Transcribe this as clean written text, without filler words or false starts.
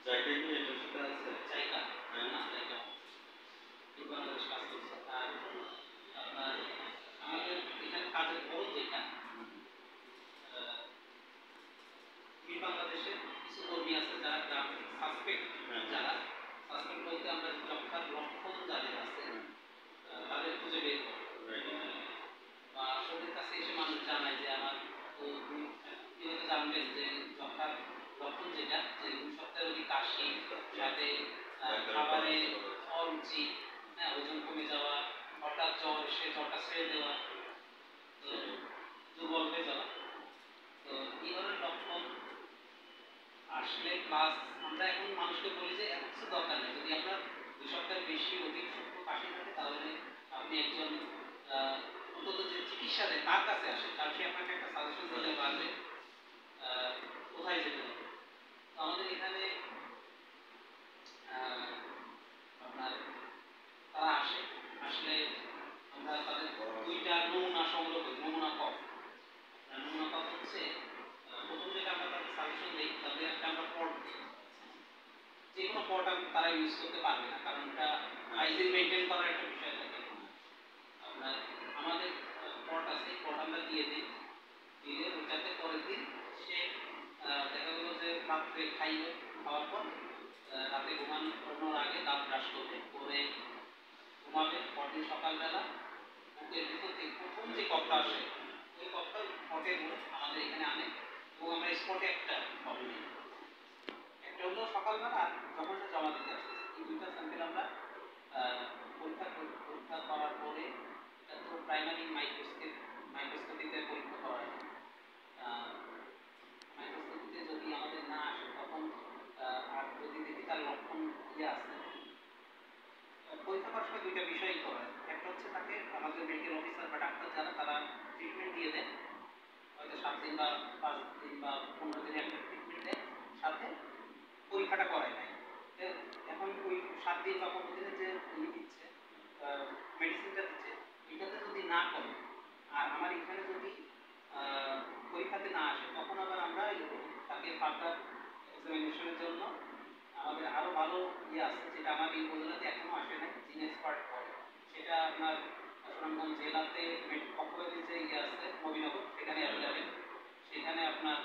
জায়গা কি এটার সাথে আছে? জায়গা না জায়গা কি বাংলাদেশ কাজ করছে। আর আপনার আমাদের এখানে কাজের খরচ যেটা বাংলাদেশের কিছু কর্মী আছে যারা গ্রাম সাসপেক্ট যারা সাসপেক্ট বলতে আমরা যক্ষার লক্ষণ যাদের আছে তাদের খুঁজে বের করে বা ওদের কাছে এসে মানুষ জানায় যে আমার তো কিভাবে জানবেন যে যক্ষার লক্ষণ যেটা যে 2 সপ্তাহের অধিক কাশি সাথে খাবারে অরুচি, ওজন কমে যাওয়া, হঠাৎ জ্বর এসে জ্বরটা ছেড়ে দেওয়া, দুর্বল হয়ে যাওয়া। তো এই ধরনের লক্ষণ আসলে প্লাস আমরা এখন মানুষকে বলি যে এত কিছু দরকার নেই, যদি আপনার 2 সপ্তাহের বেশি অধিক সূক্ষ্ম কাশি থাকে তাহলে আপনি একজন অন্তত যে চিকিৎসা দেয় তার কাছে আসেন, কারণ সে আপনাকে একটা সাজেশন দিতে পারবে কোথায় যেতে হবে। তো আমাদের এখানে আপনার তারা আসলে আমরা তাদের 2টা নমুনা সংগ্রহ করি। নমুনা কফ হচ্ছে প্রথম যেটা আমরা তাদের সাজেশন দিই, তাদের একটা আমরা পট দিই, যে কোনো পট তারা ইউজ করতে পারবে না, কারণ এটা হাইজিন মেনটেন করার একটা বিষয় থাকে। আপনার আমাদের পট আছে, পট আমরা দিয়ে দিই, দিয়ে ওটাতে পরের দিন সে দেখা গেল যে রাত্রে খাওয়ার পর রাতে ঘুমানোর আগে দাঁত ব্রাশ করবে, করে ঘুমাবে। পরদিন সকালবেলা বুকের ভিতর থেকে প্রথম যে কপটা আসে ওই কপটা পটের আমাদের এখানে আনে এবং আমরা স্পটে একটা কপ নিই। একটা হলো সকালবেলা আর যখন সে জমা দিতে আসছে, এই 2টা স্যাম্পেল আমরা পরীক্ষা করার পরে তো প্রাইমারি মাইক্রোস্কোপিতে পরীক্ষা করা হয়। মাইক্রোস্কোপিতে যদি আমাদের না আসে তখন আর যদি দেখি তার লক্ষণ আছে, পরীক্ষা করার সময় 2টা বিষয়ই করা। একটা হচ্ছে তাকে আমাদের মেডিকেল অফিসার বা ডাক্তার যারা তারা ট্রিটমেন্ট দিয়ে দেন, হয়তো 7 দিন বা 5 দিন বা 15 দিনের একটা ট্রিটমেন্ট দেয়, সাথে পরীক্ষাটা করায় নাই। এখন ওই 7 দিন বা 15 দিনের যে দিচ্ছে মেডিসিনটা দিচ্ছে, এটাতে যদি না কমে আর আমার এখানে যদি পরীক্ষাতে না আসে, তখন আবার আমরা তাকে ফার্দার এক্সামিনেশনের জন্য আমাদের আরো ভালো আছে, যেটা আমার এই উপজেলাতে এখনো আসে নাই, জিন এক্সপার্ট করে। সেটা আপনার সুনামগঞ্জ জেলাতে কক্সবাজারে যে আছে নবীনগর, সেখানে অ্যাভেলেবেল। সেখানে আপনার